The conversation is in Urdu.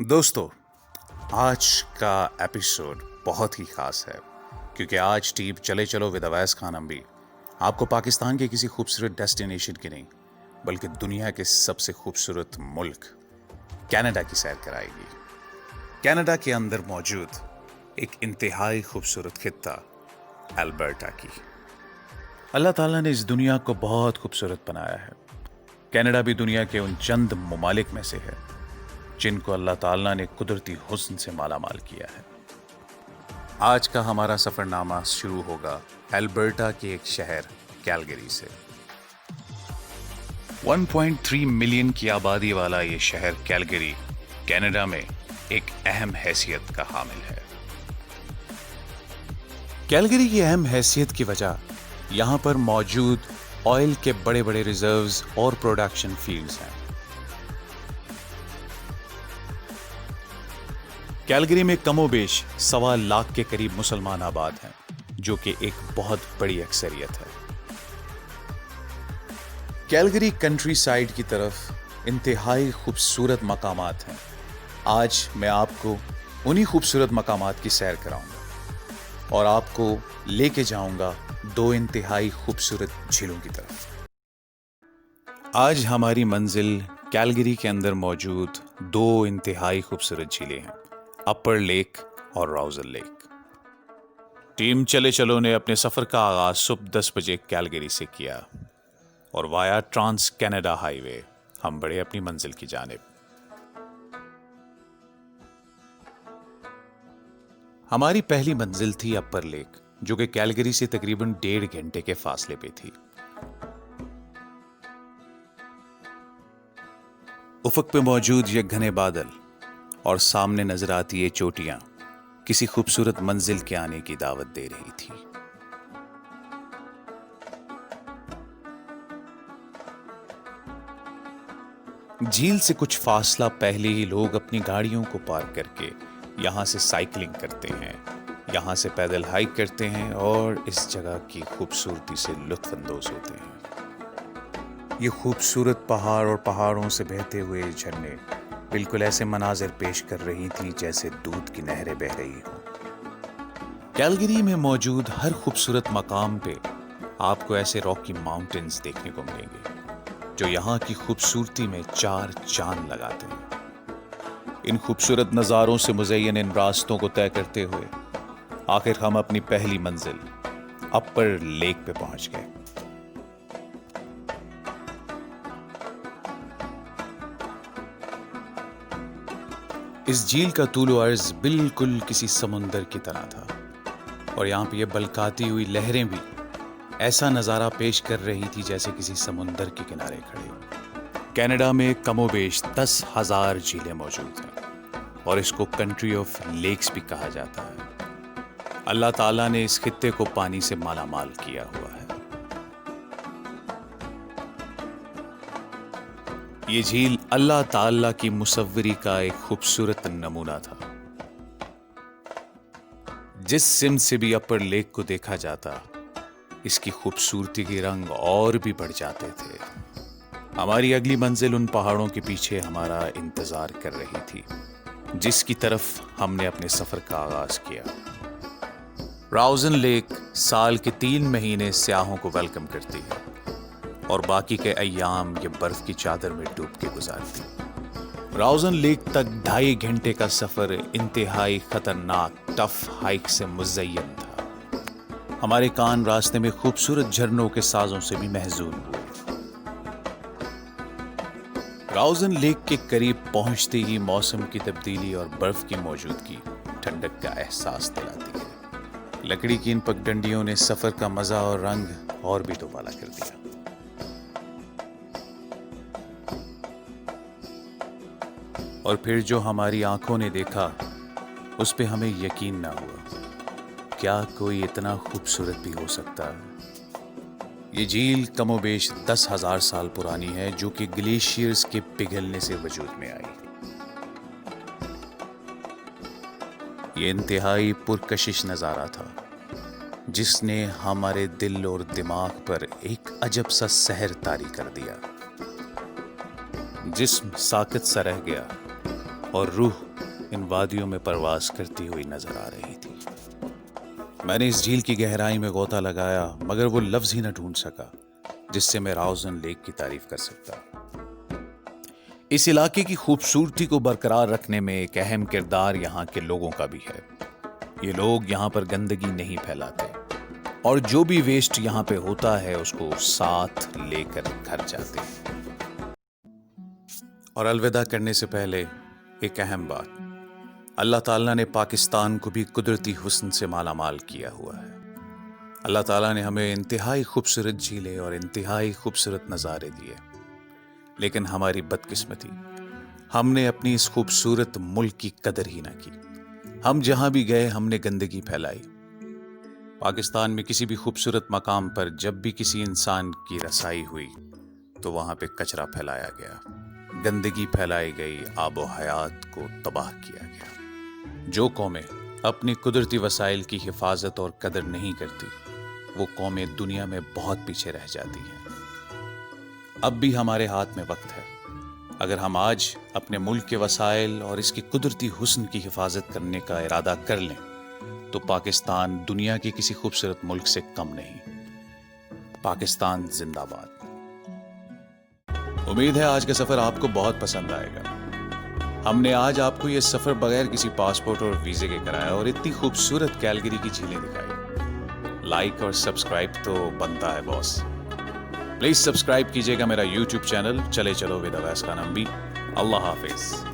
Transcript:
دوستو آج کا ایپیسوڈ بہت ہی خاص ہے کیونکہ آج ٹیم چلے چلو ود اویس خان امبی آپ کو پاکستان کے کسی خوبصورت ڈیسٹینیشن کی نہیں بلکہ دنیا کے سب سے خوبصورت ملک کینیڈا کی سیر کرائے گی۔ کینیڈا کے اندر موجود ایک انتہائی خوبصورت خطہ البرٹا کی۔ اللہ تعالیٰ نے اس دنیا کو بہت خوبصورت بنایا ہے۔ کینیڈا بھی دنیا کے ان چند ممالک میں سے ہے جن کو اللہ تعالیٰ نے قدرتی حسن سے مالا مال کیا ہے۔ آج کا ہمارا سفر نامہ شروع ہوگا البرٹا کے ایک شہر کیلگری سے۔ 1.3 ملین کی آبادی والا یہ شہر کیلگری کینیڈا میں ایک اہم حیثیت کا حامل ہے۔ کیلگری کی اہم حیثیت کی وجہ یہاں پر موجود آئل کے بڑے بڑے ریزروز اور پروڈکشن فیلڈز ہیں۔ کیلگری میں کم و بیش 1.25 لاکھ کے قریب مسلمان آباد ہیں جو کہ ایک بہت بڑی اکثریت ہے۔ کیلگری کنٹری سائیڈ کی طرف انتہائی خوبصورت مقامات ہیں۔ آج میں آپ کو انہی خوبصورت مقامات کی سیر کراؤں گا اور آپ کو لے کے جاؤں گا 2 انتہائی خوبصورت جھیلوں کی طرف۔ آج ہماری منزل کیلگری کے اندر موجود 2 انتہائی خوبصورت جھیلیں ہیں، اپر لیک اور راؤزن لیک۔ ٹیم چلے چلو نے اپنے سفر کا آغاز صبح 10 بجے کیلگری سے کیا اور وایا ٹرانس کینیڈا ہائی وے ہم بڑھے اپنی منزل کی جانب۔ ہماری پہلی منزل تھی اپر لیک جو کہ کیلگری سے تقریباً 1.5 گھنٹے کے فاصلے پہ تھی۔ افق پہ موجود یہ گھنے بادل اور سامنے نظر آتی یہ چوٹیاں کسی خوبصورت منزل کے آنے کی دعوت دے رہی تھی۔ جھیل سے کچھ فاصلہ پہلے ہی لوگ اپنی گاڑیوں کو پارک کر کے یہاں سے سائیکلنگ کرتے ہیں، یہاں سے پیدل ہائیک کرتے ہیں اور اس جگہ کی خوبصورتی سے لطف اندوز ہوتے ہیں۔ یہ خوبصورت پہاڑ اور پہاڑوں سے بہتے ہوئے جھرنے بالکل ایسے مناظر پیش کر رہی تھی جیسے دودھ کی نہریں بہ رہی ہوں۔ کیلگری میں موجود ہر خوبصورت مقام پہ آپ کو ایسے راکی ماؤنٹنز دیکھنے کو ملیں گے جو یہاں کی خوبصورتی میں 4 چاند لگاتے ہیں۔ ان خوبصورت نظاروں سے مزین ان راستوں کو طے کرتے ہوئے آخر ہم اپنی پہلی منزل اپر لیک پہ پہنچ گئے۔ اس جھیل کا طول و عرض بالکل کسی سمندر کی طرح تھا اور یہاں پہ یہ بلکاتی ہوئی لہریں بھی ایسا نظارہ پیش کر رہی تھی جیسے کسی سمندر کے کنارے کھڑے۔ کینیڈا میں کم و بیش 10,000 جھیلیں موجود ہیں اور اس کو کنٹری آف لیکس بھی کہا جاتا ہے۔ اللہ تعالیٰ نے اس خطے کو پانی سے مالا مال کیا ہوا ہے۔ یہ جھیل اللہ تعالیٰ کی مصوری کا ایک خوبصورت نمونہ تھا۔ جس سمت سے بھی اپر لیک کو دیکھا جاتا اس کی خوبصورتی کے رنگ اور بھی بڑھ جاتے تھے۔ ہماری اگلی منزل ان پہاڑوں کے پیچھے ہمارا انتظار کر رہی تھی جس کی طرف ہم نے اپنے سفر کا آغاز کیا۔ راؤزن لیک سال کے 3 مہینے سیاحوں کو ویلکم کرتی ہے اور باقی کے ایام یہ برف کی چادر میں ڈوب کے گزارتی۔ راؤزن لیک تک 2.5 گھنٹے کا سفر انتہائی خطرناک ٹف ہائیک سے مزین تھا۔ ہمارے کان راستے میں خوبصورت جھرنوں کے سازوں سے بھی محزون ہوئے۔ راؤزن لیک کے قریب پہنچتے ہی موسم کی تبدیلی اور برف کی موجودگی ٹھنڈک کا احساس دلاتی ہے۔ لکڑی کی ان پگڈنڈیوں نے سفر کا مزہ اور رنگ اور بھی دوبالا کر دیا۔ اور پھر جو ہماری آنکھوں نے دیکھا اس پہ ہمیں یقین نہ ہوا۔ کیا کوئی اتنا خوبصورت بھی ہو سکتا ہے؟ یہ جھیل کم و بیش 10,000 سال پرانی ہے جو کہ گلیشیئرز کے پگھلنے سے وجود میں آئی۔ یہ انتہائی پرکشش نظارہ تھا جس نے ہمارے دل اور دماغ پر ایک عجب سا سحر طاری کر دیا۔ جسم ساکت سا رہ گیا اور روح ان وادیوں میں پرواز کرتی ہوئی نظر آ رہی تھی۔ میں نے اس جھیل کی گہرائی میں غوطہ لگایا مگر وہ لفظ ہی نہ ڈھونڈ سکا جس سے میں راؤزن لیک کی تعریف کر سکتا۔ اس علاقے کی خوبصورتی کو برقرار رکھنے میں ایک اہم کردار یہاں کے لوگوں کا بھی ہے۔ یہ لوگ یہاں پر گندگی نہیں پھیلاتے اور جو بھی ویسٹ یہاں پہ ہوتا ہے اس کو ساتھ لے کر گھر جاتے ہیں۔ اور الوداع کرنے سے پہلے ایک اہم بات، اللہ تعالیٰ نے پاکستان کو بھی قدرتی حسن سے مالا مال کیا ہوا ہے۔ اللہ تعالیٰ نے ہمیں انتہائی خوبصورت جھیلیں اور انتہائی خوبصورت نظارے دیے، لیکن ہماری بدقسمتی، ہم نے اپنی اس خوبصورت ملک کی قدر ہی نہ کی۔ ہم جہاں بھی گئے ہم نے گندگی پھیلائی۔ پاکستان میں کسی بھی خوبصورت مقام پر جب بھی کسی انسان کی رسائی ہوئی تو وہاں پہ کچرا پھیلایا گیا، گندگی پھیلائی گئی، آب و حیات کو تباہ کیا گیا۔ جو قومیں اپنی قدرتی وسائل کی حفاظت اور قدر نہیں کرتی وہ قومیں دنیا میں بہت پیچھے رہ جاتی ہیں۔ اب بھی ہمارے ہاتھ میں وقت ہے۔ اگر ہم آج اپنے ملک کے وسائل اور اس کی قدرتی حسن کی حفاظت کرنے کا ارادہ کر لیں تو پاکستان دنیا کے کسی خوبصورت ملک سے کم نہیں۔ پاکستان زندہ باد۔ امید ہے آج کا سفر آپ کو بہت پسند آئے گا۔ ہم نے آج آپ کو یہ سفر بغیر کسی پاسپورٹ اور ویزے کے کرایا اور اتنی خوبصورت کیلگری کی جھیلیں دکھائی۔ لائک اور سبسکرائب تو بنتا ہے باس۔ پلیز سبسکرائب کیجیے گا میرا یوٹیوب چینل چلے چلو ود اویس خان امبی۔ اللہ حافظ۔